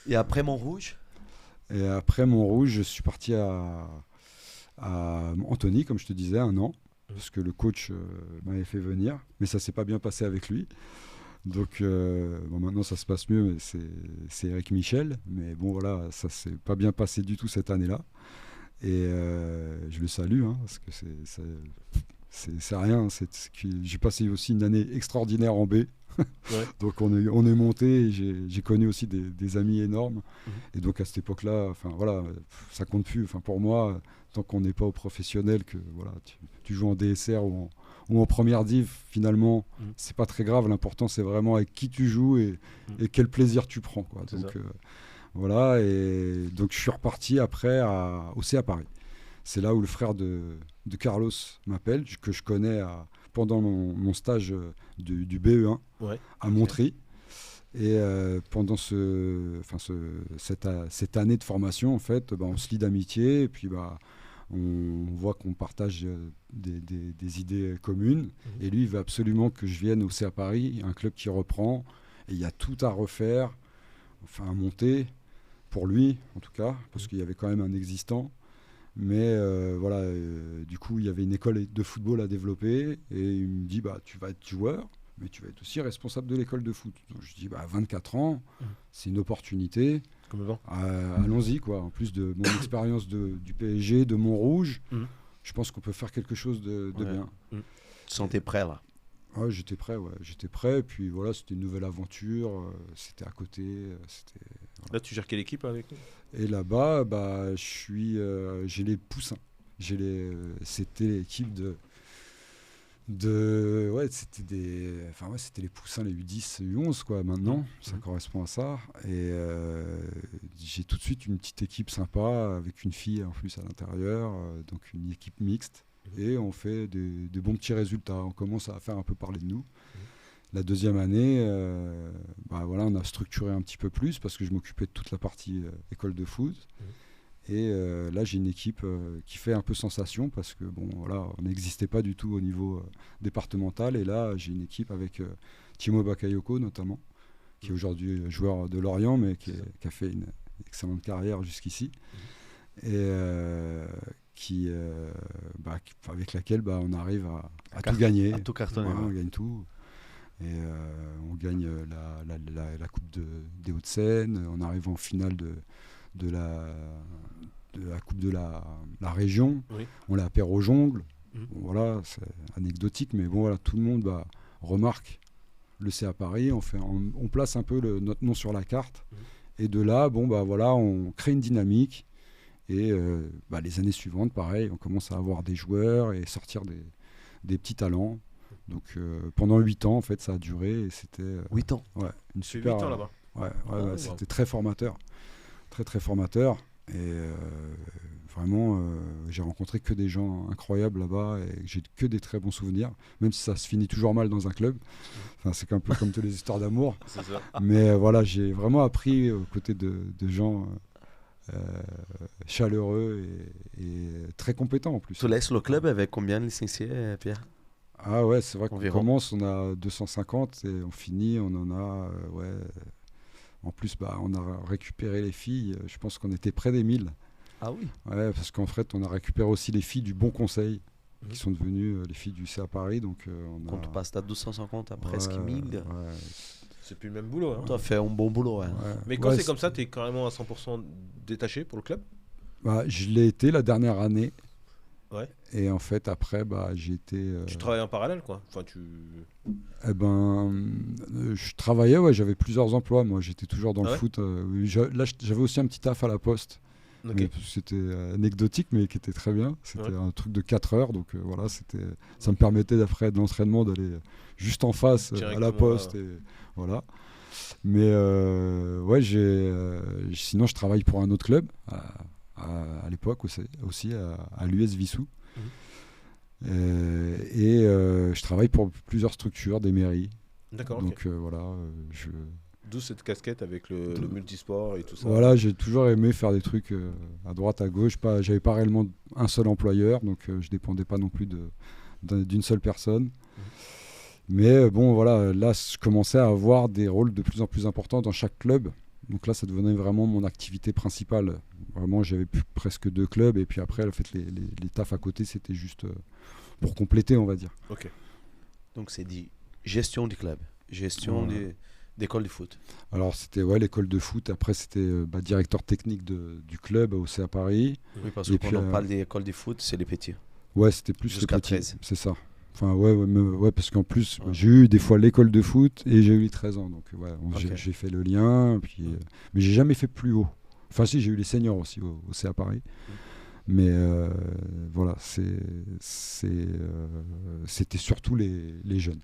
Et après Montrouge? Et après Montrouge, je suis parti à Antony, comme je te disais, 1 an, parce que le coach m'avait fait venir, mais ça s'est pas bien passé avec lui. Donc bon, maintenant ça se passe mieux, mais c'est Eric Michel, mais bon voilà, ça s'est pas bien passé du tout cette année-là. Et je le salue, hein, parce que c'est rien. J'ai passé aussi une année extraordinaire en B. Ouais. Donc on est monté, et j'ai connu aussi des amis énormes. Et donc à cette époque-là, enfin voilà, ça compte plus. Enfin pour moi, tant qu'on n'est pas au professionnel, que voilà, tu joues en DSR ou en première div, finalement, c'est pas très grave. L'important c'est vraiment avec qui tu joues et quel plaisir tu prends, quoi. Donc voilà, et donc je suis reparti après au CA Paris. C'est là où le frère de Carlos m'appelle, que je connais pendant mon stage du BE1 à Montry. Et pendant cette année de formation, en fait, on se lie d'amitié et puis on voit qu'on partage des idées communes. Et lui, il veut absolument que je vienne au CA Paris, un club qui reprend. Et il y a tout à refaire, enfin à monter, pour lui en tout cas, parce qu'il y avait quand même un existant. Mais voilà, du coup, il y avait une école de football à développer et il me dit tu vas être joueur, mais tu vas être aussi responsable de l'école de foot. Donc je dis 24 ans, c'est une opportunité. Allons-y, quoi. En plus de mon expérience du PSG, de Montrouge, je pense qu'on peut faire quelque chose de bien. Tu te sentais prêt là? Ouais, j'étais prêt. Et puis voilà, c'était une nouvelle aventure. C'était à côté. Voilà. Là, tu gères quelle équipe avec nous? Et là-bas, j'ai les Poussins. C'était l'équipe c'était les Poussins, les U10, U11, quoi. Maintenant, ça correspond à ça. Et j'ai tout de suite une petite équipe sympa avec une fille en plus à l'intérieur, donc une équipe mixte. Et on fait des bons petits résultats. On commence à faire un peu parler de nous. La deuxième année, on a structuré un petit peu plus parce que je m'occupais de toute la partie école de foot. Et là, j'ai une équipe qui fait un peu sensation parce que on n'existait pas du tout au niveau départemental. Et là, j'ai une équipe avec Timo Bakayoko notamment, qui est aujourd'hui joueur de Lorient, mais qui a fait une excellente carrière jusqu'ici. Et avec laquelle on arrive à tout gagner. À tout cartonner. On gagne tout. Et on gagne la Coupe des Hauts-de-Seine. On arrive en finale de la Coupe de la région. On la perd au Jongle. Voilà, c'est anecdotique, mais tout le monde remarque le CA Paris. On place un peu notre nom sur la carte. Et de là, on crée une dynamique. Et les années suivantes, pareil, on commence à avoir des joueurs et sortir des petits talents. Donc pendant 8 ans, en fait, ça a duré. Et c'était 8 ans. Ouais, une super. 8 ans là-bas. C'était très formateur. Très, très formateur. Et vraiment, j'ai rencontré que des gens incroyables là-bas et j'ai que des très bons souvenirs, même si ça se finit toujours mal dans un club. Enfin, c'est un peu comme toutes les histoires d'amour. C'est ça. Mais j'ai vraiment appris aux côtés de gens chaleureux et très compétents en plus. Tu laisses le club avec combien de licenciés, Pierre? Ah ouais, c'est vrai qu'on Environ. commence, on a 250 et on finit, on en a, en plus, on a récupéré les filles, je pense qu'on était près des 1000. Ah oui. Ouais, parce qu'en fait, on a récupéré aussi les filles du Bon Conseil, qui sont devenues les filles du CA Paris. Donc, quand tu passes à 250 à presque 1000, c'est plus le même boulot. tu as fait un bon boulot. Hein. Mais quand c'est comme ça, tu es carrément à 100% détaché pour le club? Je l'ai été la dernière année. Ouais. Et en fait, après, j'ai été... Tu travailles en parallèle, quoi. Enfin, je travaillais, j'avais plusieurs emplois. Moi, j'étais toujours dans le foot. Là, j'avais aussi un petit taf à la poste. Okay. C'était anecdotique, mais qui était très bien. C'était un truc de 4 heures. Donc ça me permettait, d'après de l'entraînement, d'aller juste en face à la poste. Et, voilà. Mais sinon, je travaille pour un autre club. À l'époque aussi à l'US Vissou. Je travaille pour plusieurs structures, des mairies. D'accord. Donc d'où cette casquette avec le multisport et tout ça. Voilà, j'ai toujours aimé faire des trucs à droite, à gauche. J'avais pas réellement un seul employeur, donc je dépendais pas non plus d'une seule personne. Mais là, je commençais à avoir des rôles de plus en plus importants dans chaque club. Donc là, ça devenait vraiment mon activité principale. Vraiment, j'avais presque 2 clubs. Et puis après, en fait, les tafs à côté, c'était juste pour compléter, on va dire. Ok. Donc c'est dit gestion du club, gestion d'école de foot. Alors, c'était l'école de foot. Après, c'était directeur technique du club au CA Paris. Oui, parce que Et quand puis, on parle d'école de foot, c'est les petits. Ouais, c'était plus Jusqu'à les petits. 13. C'est ça. Enfin, ouais, parce qu'en plus, j'ai eu des fois l'école de foot et j'ai eu les 13 ans. Donc, j'ai fait le lien. Puis, mais j'ai jamais fait plus haut. Enfin, si, j'ai eu les seniors aussi au CA Paris. Mais voilà, c'était surtout les jeunes.